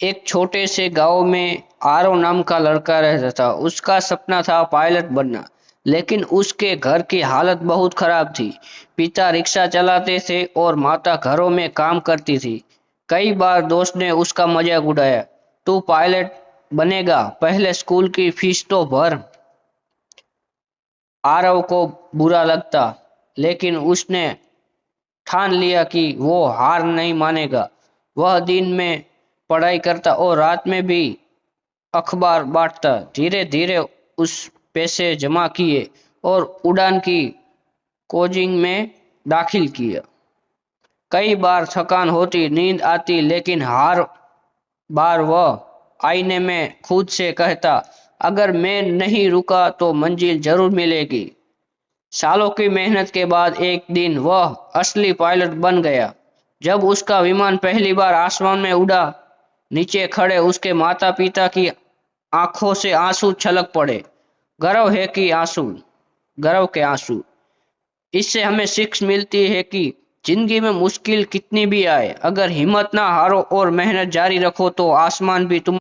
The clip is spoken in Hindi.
एक छोटे से गांव में आरव नाम का लड़का रहता था। उसका सपना था पायलट बनना, लेकिन उसके घर की हालत बहुत खराब थी। पिता रिक्शा चलाते थे और माता घरों में काम करती थी। कई बार दोस्त ने उसका मजाक उड़ाया, तू पायलट बनेगा, पहले स्कूल की फीस तो भर। आरव को बुरा लगता, लेकिन उसने ठान लिया कि वो हार नहीं मानेगा। वह दिन में पढ़ाई करता और रात में भी अखबार बांटता। धीरे धीरे उस पैसे जमा किए और उड़ान की कोचिंग में दाखिल किया। कई बार थकान होती, नींद आती, लेकिन हर बार वह आईने में खुद से कहता, अगर मैं नहीं रुका तो मंजिल जरूर मिलेगी। सालों की मेहनत के बाद एक दिन वह असली पायलट बन गया। जब उसका विमान पहली बार आसमान में उड़ा, नीचे खड़े उसके माता पिता की आंखों से आंसू छलक पड़े। गर्व है कि आंसू गर्व के आंसू। इससे हमें सीख मिलती है कि जिंदगी में मुश्किल कितनी भी आए, अगर हिम्मत ना हारो और मेहनत जारी रखो तो आसमान भी तुम